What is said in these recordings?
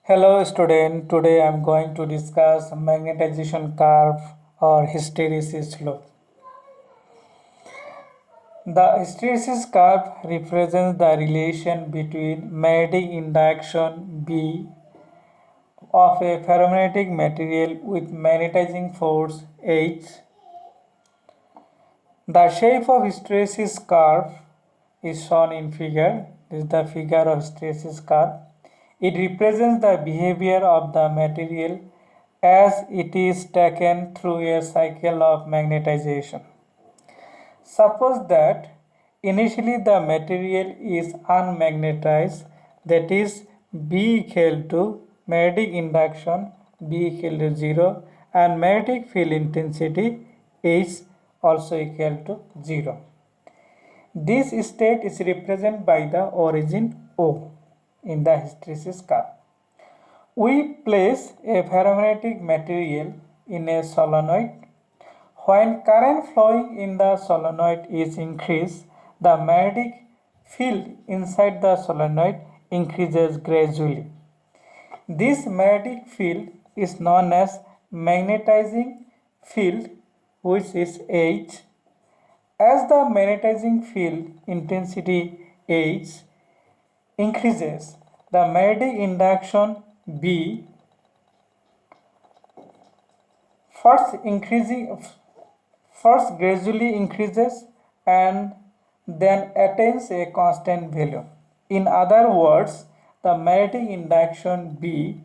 Hello student, today I am going to discuss magnetization curve or hysteresis law. The hysteresis curve represents the relation between magnetic induction B of a ferromagnetic material with magnetizing force H. The shape of hysteresis curve is shown in figure. This is the figure of hysteresis curve. It represents the behavior of the material as it is taken through a cycle of magnetization. Suppose that initially the material is unmagnetized, that is B equal to magnetic induction B equal to 0 and magnetic field intensity is also equal to 0. This state is represented by the origin O in the hysteresis curve. We place a ferromagnetic material in a solenoid. When current flowing in the solenoid is increased, the magnetic field inside the solenoid increases gradually. This magnetic field is known as magnetizing field, which is H. As the magnetizing field intensity H increases, the magnetic induction B first gradually increases and then attains a constant value. In other words, the magnetic induction B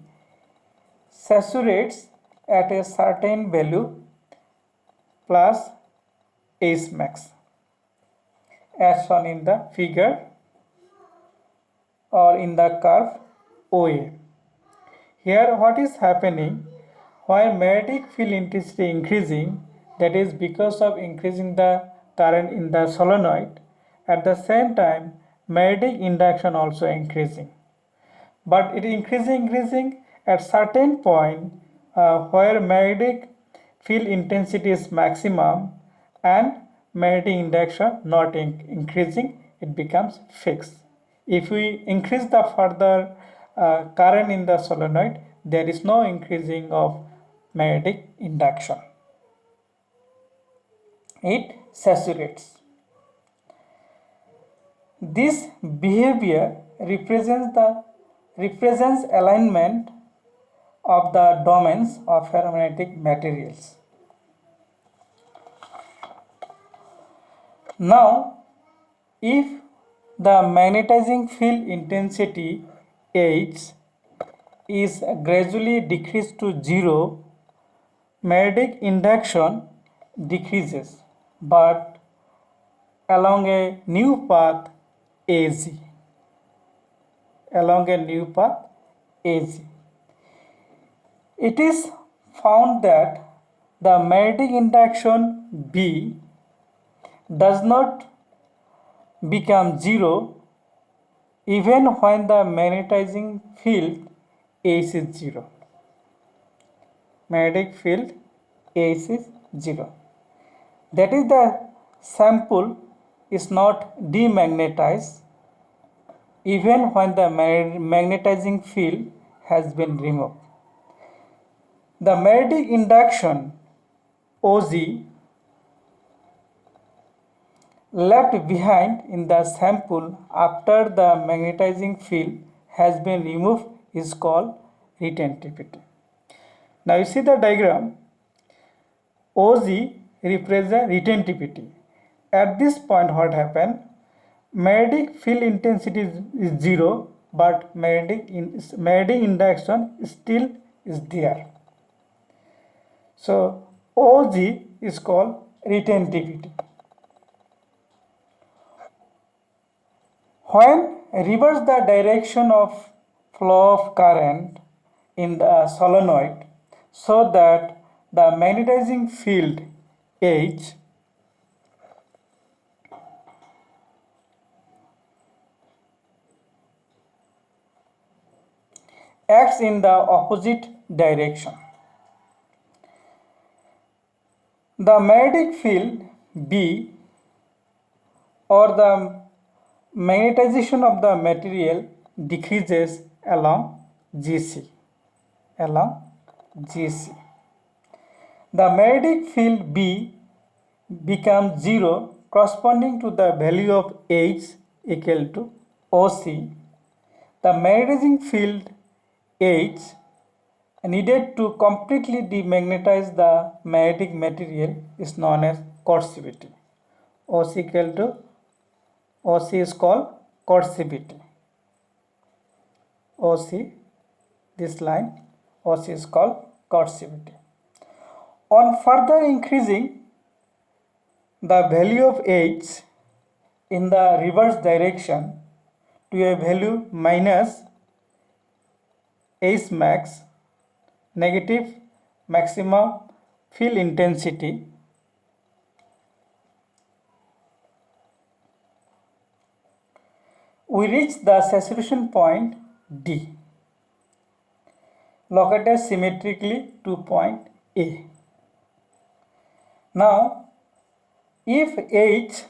saturates at a certain value plus H max as shown in the figure or in the curve OA. Here what is happening, while magnetic field intensity increasing, that is because of increasing the current in the solenoid, at the same time magnetic induction also increasing. But it increasing at certain point where magnetic field intensity is maximum and magnetic induction not increasing, it becomes fixed. If we increase the further current in the solenoid, there is no increasing of magnetic induction. It saturates. This behavior represents alignment of the domains of ferromagnetic materials. Now, if the magnetizing field intensity H is gradually decreased to 0, magnetic induction decreases but along a new path AZ. It is found that the magnetic induction B does not become 0 even when the magnetizing field H is 0. Magnetic field H is 0. That is, the sample is not demagnetized even when the magnetizing field has been removed. The magnetic induction OZ left behind in the sample after the magnetizing field has been removed is called retentivity. Now you see the diagram, OZ represents retentivity. At this point what happened? Magnetic field intensity is 0 but magnetic induction still is there. So OZ is called retentivity. When reverse the direction of flow of current in the solenoid so that the magnetizing field H acts in the opposite direction. The magnetic field B or the magnetization of the material decreases along GC. along GC. The magnetic field B becomes 0 corresponding to the value of H equal to OC. The magnetizing field H needed to completely demagnetize the magnetic material is known as coercivity. OC is called coercivity. OC, this line, OC is called coercivity. On further increasing the value of H in the reverse direction to a value minus H max, negative maximum field intensity, we reach the saturation point D, located symmetrically to point A. Now, if H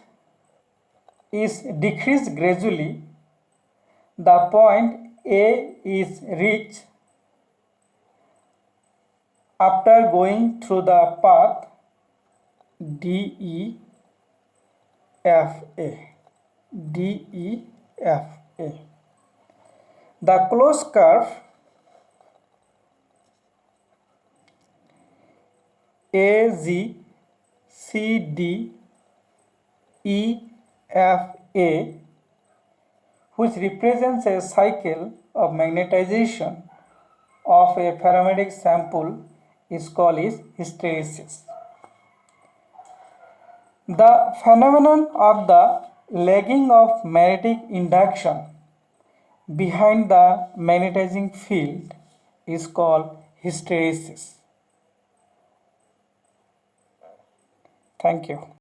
is decreased gradually, the point A is reached after going through the path DEFA. The closed curve AGCDEFA, which represents a cycle of magnetization of a ferromagnetic sample, is called hysteresis. The phenomenon of the lagging of magnetic induction behind the magnetizing field is called hysteresis. Thank you.